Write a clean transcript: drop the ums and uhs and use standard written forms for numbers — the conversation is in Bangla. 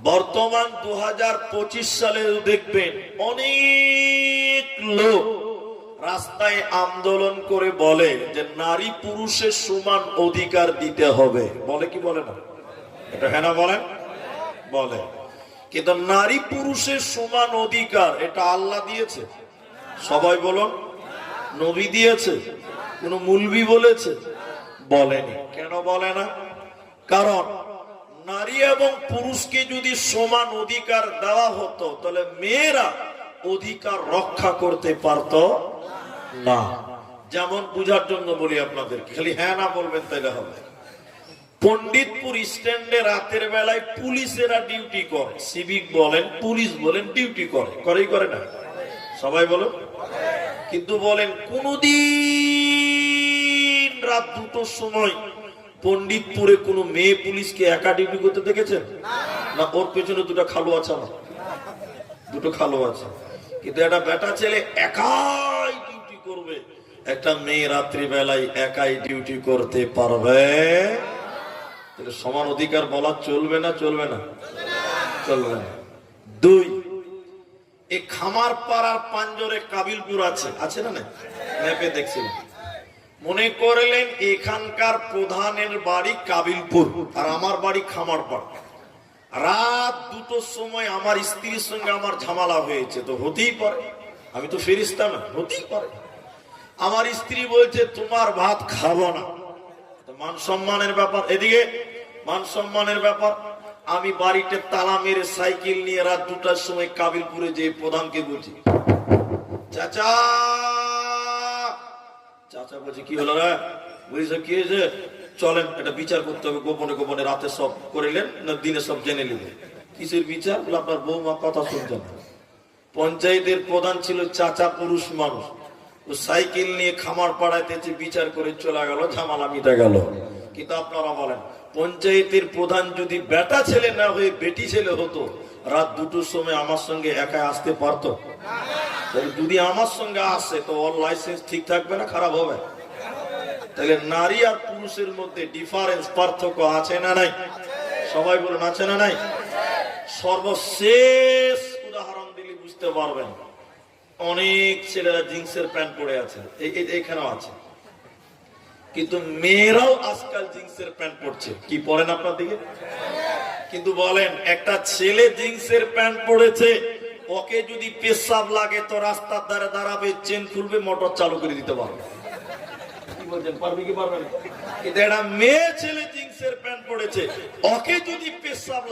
বর্তমান 2025 সালে দেখবেন অনেক লোক রাস্তায় আন্দোলন করে বলে যে নারী পুরুষের সমান অধিকার দিতে হবে। বলে কি বলে না? এটা হ্যাঁ না বলেন? বলে। কিন্তু নারী পুরুষের সমান অধিকার এটা আল্লাহ দিয়েছে? সবাই বলুন। নবী দিয়েছে? কোন মুলবি বলেছে? বলেনি। কেন বলে না? কারণ নারী এবং পুরুষকে যদি সমান অধিকার দেওয়া হতো তাহলে মেয়েরা অধিকার রক্ষা করতে পারত না। যেমন বুঝার জন্য বলি আপনাদেরকে, খালি হ্যাঁ না বলবেন তাইলে হবে। পণ্ডিতপুর স্ট্যান্ডে রাতের বেলায় পুলিশেরা ডিউটি করে, সিভিক বলেন পুলিশ বলেন ডিউটি করে, করেই করে না? সবাই বলো। কিন্তু বলেন কোনদিন রাত 2টোর সময় পণ্ডিতপুরে কোন মেয়ে পুলিশকে একা ডিউটি করতে দেখেছেন? না, ওর পেছনে দুটো খালু আছে, না দুটো খালু আছে। কিন্তু একটা বেটা ছেলে একাই ডিউটি করবে, একটা মেয়ে রাত্রি বেলায় একাই ডিউটি করতে পারবে? তাহলে সমান অধিকার বলা চলবে না? চলবে না? চলবে না। 2, এই খামার পাড়ার পাঞ্জরে কাবিলপুর আছে, আছে না? না, ম্যাপে দেখছিলাম। মনে করলেন এখানকার প্রধানের বাড়ি কাবিলপুর আর আমার বাড়ি খামারপাড়। রাত 2টোর সময় আমার স্ত্রীর সঙ্গে আমার ঝামেলা হয়েছে, তো হতেই পারে, আমি তো ফেরেশতা না, হতেই পারে। আমার স্ত্রী বলছে তোমার ভাত খাবো না, মান সম্মানের ব্যাপার, এদিকে মান সম্মানের ব্যাপার। আমি বাড়িতে তালা মেরে সাইকেল নিয়ে রাত 2টার সময় কাবিলপুরে যে প্রধানকে বলছি, চাচা চাচা বলছে কি হলো রে? বলছে কি হয়েছে? চলেন এটা বিচার করতে হবে, গোপনে গোপনে রাতে সব করিলেন না দিনে সব জেনে নিলেন। কিসের বিচার? বলে আপনার বৌমা কথা শুনছেন। পঞ্চায়েতের প্রধান ছিল চাচা, পুরুষ মানুষ, ও সাইকেল নিয়ে খামার পাড়াইতেছে, বিচার করে চলে গেল, ঝামেলা মিটে গেল। কিন্তু আপনারা বলেন পঞ্চায়েতের প্রধান যদি বেটা ছেলে না হয়ে বেটি ছেলে হতো, রাত 2টোর সময় আমার সঙ্গে একা আসতে পারতো? যদি আমার সঙ্গে আসে তো ওর লাইসেন্স ঠিক থাকবে না খারাপ হবে? তাহলে নারী আর পুরুষের মধ্যে ডিফারেন্স, পার্থক্য আছে না নাই? সবাই বলুন আছে না নাই? সর্বশেষ উদাহরণ দিলে বুঝতে পারবেন। অনেক ছেলেরা জিন্সের প্যান্ট পরে আছে, এইখানেও আছে, কিন্তু মেয়েরাও আজকাল জিন্সের প্যান্ট পরছে। কি পরেন আপনার দিকে? কিন্তু বলেন একটা ছেলে জিন্সের প্যান্ট পরেছে, ওকে যদি পেশাব লাগে তো রাস্তার ধারে দাঁড়াবে, চেন খুলবে, মোটর চালু করে দিতে পারবে। কি বলছেন, পারবে কি পারবে না? কিন্তু একটা মেয়ে ছেলে জিন্সের প্যান্ট পরেছে, ওকে যদি পেশাব